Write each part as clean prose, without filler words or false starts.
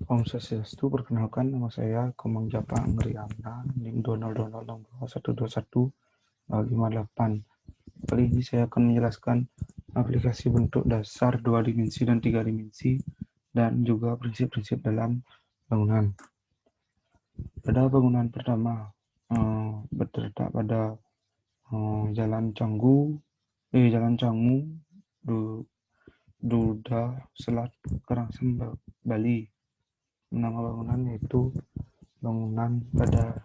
Om Swastiastu, perkenalkan nama saya Komang Japa Anggriana, NIM 200622158. Kali ini saya akan menjelaskan aplikasi bentuk dasar 2 dimensi dan 3 dimensi dan juga prinsip-prinsip dalam bangunan. Pada bangunan pertama, terletak pada Jalan Canggu, Duda, Selat, Karangsem, Bali. Nama bangunan yaitu bangunan pada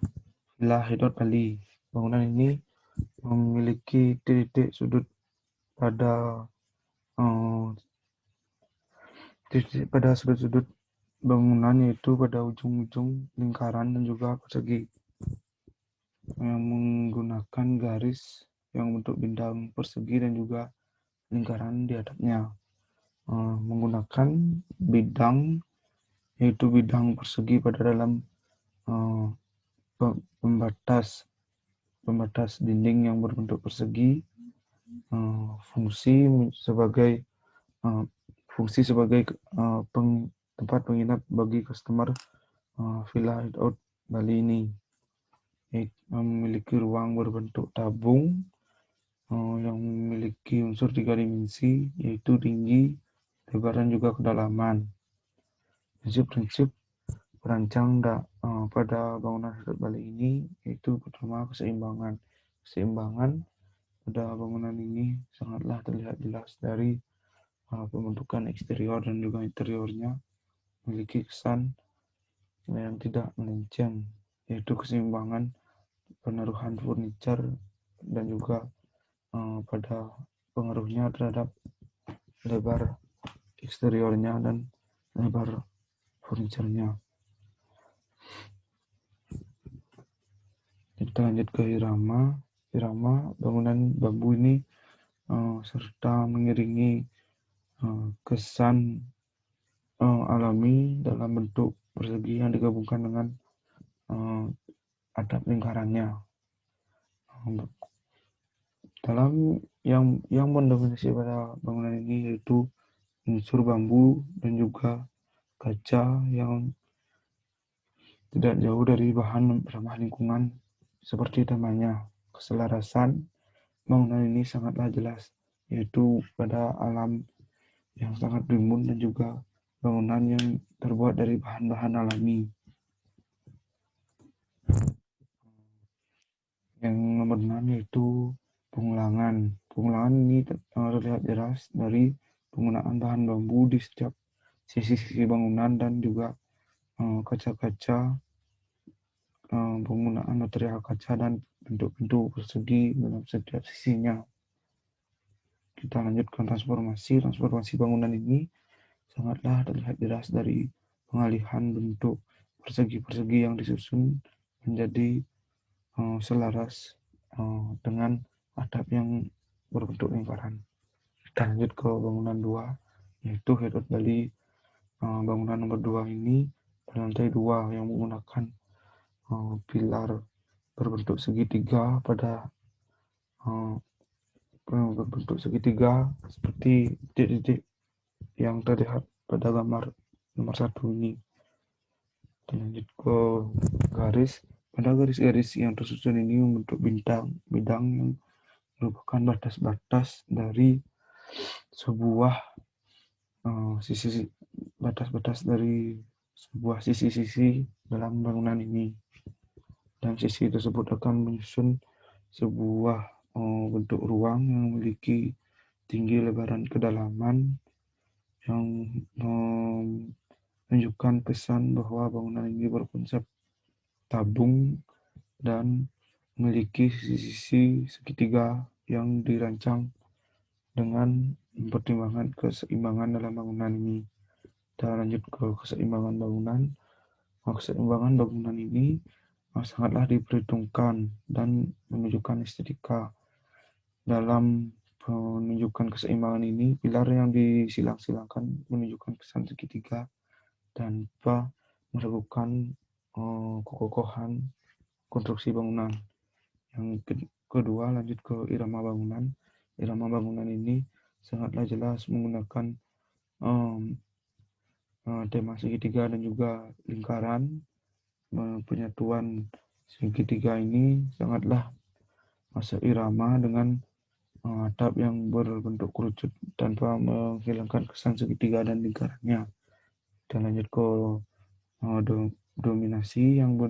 Villa Hidot Bali. Bangunan ini memiliki titik sudut pada sudut-sudut bangunan, yaitu pada ujung-ujung lingkaran dan juga persegi, yang menggunakan garis yang bentuk bintang persegi dan juga lingkaran di atapnya, menggunakan bidang, yaitu bidang persegi pada dalam pembatas dinding yang berbentuk persegi, fungsi sebagai tempat penginap bagi customer Villa Hideout Bali ini. Memiliki ruang berbentuk tabung yang memiliki unsur 3 dimensi, yaitu tinggi, lebar, dan juga kedalaman. Prinsip-prinsip perancang pada bangunan Hideout Bali ini yaitu pertama, keseimbangan. Keseimbangan pada bangunan ini sangatlah terlihat jelas dari pembentukan eksterior dan juga interiornya, memiliki kesan yang tidak melenceng, yaitu keseimbangan penaruhan furniture dan juga pada pengaruhnya terhadap lebar eksteriornya dan lebar furniturnya. Kita lanjut ke irama. Irama bangunan bambu ini serta mengiringi kesan alami dalam bentuk persegi yang digabungkan dengan atap lingkarannya. Dalam yang mendominasi pada bangunan ini yaitu unsur bambu dan juga kaca yang tidak jauh dari bahan ramah lingkungan seperti namanya. Keselarasan bangunan ini sangatlah jelas, yaitu pada alam yang sangat rimbun dan juga bangunan yang terbuat dari bahan-bahan alami. Yang nomor 6 yaitu pengulangan. Pengulangan ini terlihat jelas dari penggunaan bahan bambu di setiap sisi-sisi bangunan dan juga kaca-kaca, penggunaan material kaca dan bentuk-bentuk persegi dalam setiap sisinya. Kita lanjutkan transformasi. Transformasi bangunan ini sangatlah terlihat jelas dari pengalihan bentuk persegi-persegi yang disusun menjadi selaras dengan atap yang berbentuk lingkaran. Kita lanjut ke bangunan 2, yaitu Hideout Bali. Bangunan nomor 2 ini berlantai 2 yang menggunakan pilar berbentuk segitiga seperti titik-titik yang terlihat pada gambar nomor 1 ini. Kita lanjut ke garis. Pada garis-garis yang tersusun ini membentuk bidang yang merupakan batas-batas dari sebuah sisi-sisi dalam bangunan ini, dan sisi tersebut akan menyusun sebuah bentuk ruang yang memiliki tinggi, lebaran, kedalaman yang menunjukkan pesan bahwa bangunan ini berkonsep tabung dan memiliki sisi-sisi segitiga yang dirancang dengan mempertimbangkan keseimbangan dalam bangunan ini. Kita lanjut ke keseimbangan bangunan. Keseimbangan bangunan ini sangatlah diperhitungkan dan menunjukkan estetika. Dalam menunjukkan keseimbangan ini, pilar yang disilang-silangkan menunjukkan kesan segitiga tanpa meragukan kekokohan konstruksi bangunan. Yang kedua, lanjut ke irama bangunan. Irama bangunan ini sangatlah jelas menggunakan tema segitiga dan juga lingkaran. Penyatuan segitiga ini sangatlah seirama dengan atap yang berbentuk kerucut tanpa menghilangkan kesan segitiga dan lingkarannya. Dan lanjut ke dominasi yang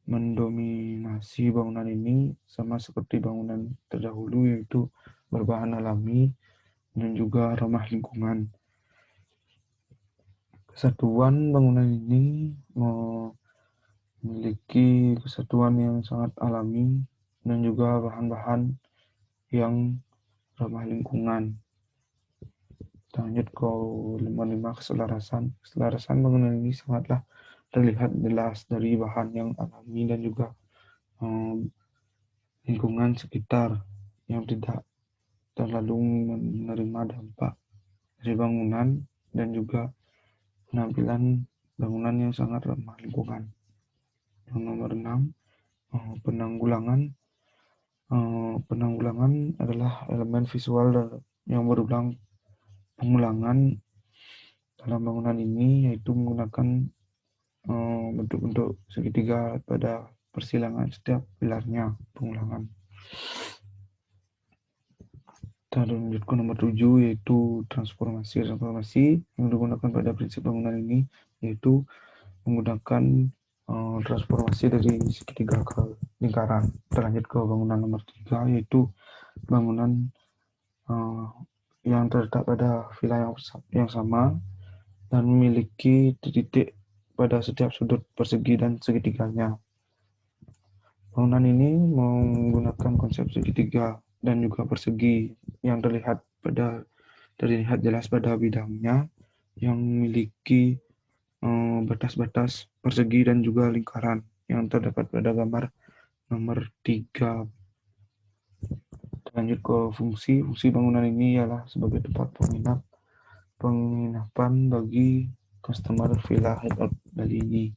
mendominasi bangunan ini sama seperti bangunan terdahulu, yaitu berbahan alami dan juga ramah lingkungan. Kesatuan bangunan ini memiliki kesatuan yang sangat alami dan juga bahan-bahan yang ramah lingkungan. Lanjut ke 5 keselarasan. Keselarasan bangunan ini sangatlah terlihat jelas dari bahan yang alami dan juga lingkungan sekitar yang tidak terlalu menerima dampak dari bangunan dan juga penampilan bangunan yang sangat ramah lingkungan. Yang nomor 6, penanggulangan. Penanggulangan adalah elemen visual yang berulang pengulangan dalam bangunan ini, yaitu menggunakan bentuk-bentuk segitiga pada persilangan setiap pilarnya. Pengulangan. Dan lanjut ke nomor 7, yaitu transformasi. Transformasi yang digunakan pada prinsip bangunan ini yaitu menggunakan transformasi dari segitiga ke lingkaran. Lanjut ke bangunan nomor 3, yaitu bangunan yang terletak pada villa yang sama dan memiliki titik pada setiap sudut persegi dan segitiganya. Bangunan ini menggunakan konsep segitiga dan juga persegi yang terlihat jelas pada bidangnya yang memiliki batas-batas persegi dan juga lingkaran yang terdapat pada gambar nomor 3. Lanjut ke fungsi. Fungsi bangunan ini ialah sebagai tempat penginapan bagi customer Villa Hideout Bali ini.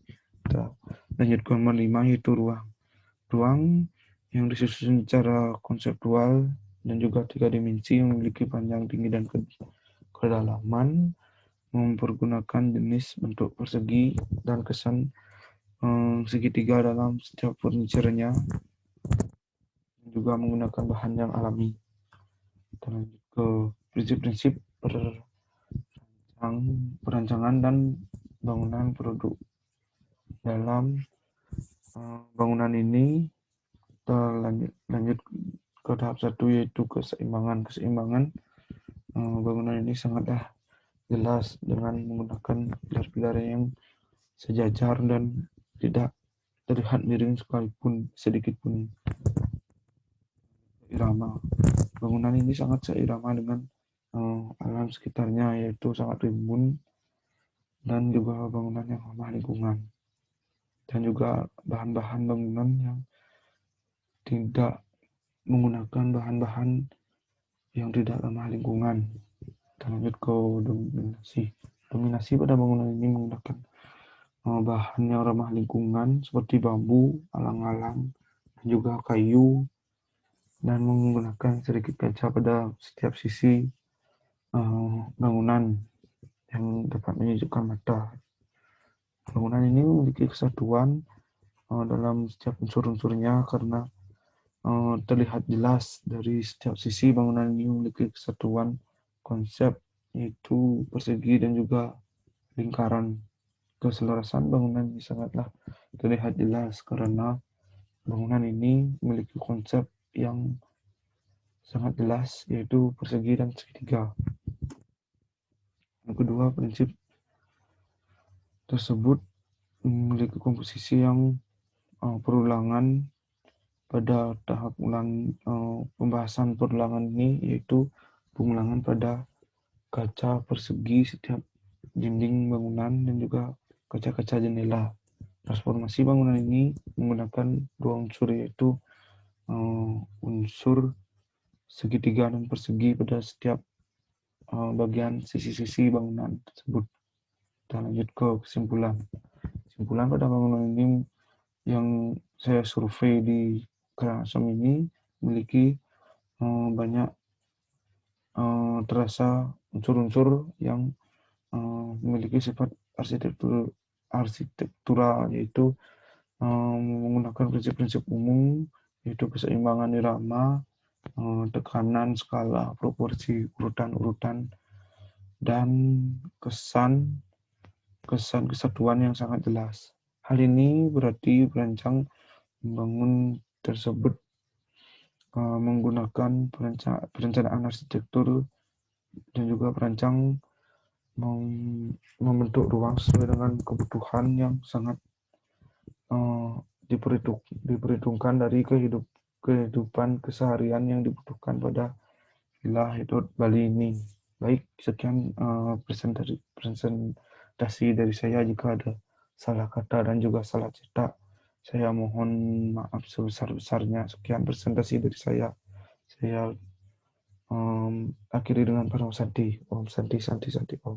Lanjut ke nomor 5, yaitu ruang. Ruang yang disusun secara konseptual dan juga 3 dimensi, memiliki panjang, tinggi, dan kedalaman, mempergunakan jenis bentuk persegi dan kesan segitiga dalam setiap furniturnya, dan juga menggunakan bahan yang alami. Kita lanjut ke prinsip-prinsip perancangan dan bangunan produk. Dalam bangunan ini lanjut ke tahap 1, yaitu keseimbangan. Keseimbangan bangunan ini sangatlah jelas dengan menggunakan pilar-pilar yang sejajar dan tidak terlihat miring sekalipun sedikit pun. Irama. Bangunan ini sangat seirama dengan alam sekitarnya, yaitu sangat rimbun dan juga bangunan yang ramah lingkungan, dan juga bahan-bahan bangunan yang tidak menggunakan bahan-bahan yang tidak ramah lingkungan. Kita lanjut ke dominasi. Dominasi pada bangunan ini menggunakan bahan yang ramah lingkungan seperti bambu, alang-alang, dan juga kayu, dan menggunakan sedikit kaca pada setiap sisi bangunan yang dapat menyejukkan mata. Bangunan ini memiliki kesatuan dalam setiap unsur-unsurnya karena terlihat jelas dari setiap sisi. Bangunan ini memiliki kesatuan konsep, yaitu persegi dan juga lingkaran. Keselarasan bangunan ini sangatlah terlihat jelas karena bangunan ini memiliki konsep yang sangat jelas, yaitu persegi dan segitiga. Yang kedua, prinsip tersebut memiliki komposisi yang perulangan. Pada tahap pembahasan perulangan ini, yaitu pengulangan pada kaca persegi setiap dinding bangunan dan juga kaca-kaca jendela. Transformasi bangunan ini menggunakan 2 unsur, yaitu unsur segitiga dan persegi pada setiap bagian sisi-sisi bangunan tersebut. Kita lanjut ke kesimpulan. Kesimpulan pada bangunan ini yang saya survei di Karangasem ini memiliki banyak terasa unsur-unsur yang memiliki sifat arsitektural, yaitu menggunakan prinsip-prinsip umum, yaitu keseimbangan irama, tekanan, skala, proporsi, urutan-urutan, dan kesan kesatuan yang sangat jelas. Hal ini berarti perancang membangun tersebut menggunakan perencanaan arsitektur, dan juga perancang membentuk ruang sesuai dengan kebutuhan yang sangat diperhitungkan dari kehidupan keseharian yang dibutuhkan pada Villa Hedot Bali ini. Baik, sekian presentasi dari saya. Jika ada salah kata dan juga salah cetak, saya mohon maaf sebesar-besarnya. Sekian presentasi dari saya. Saya akhiri dengan Param Santi. Om Santi, Santi, Santi, Om.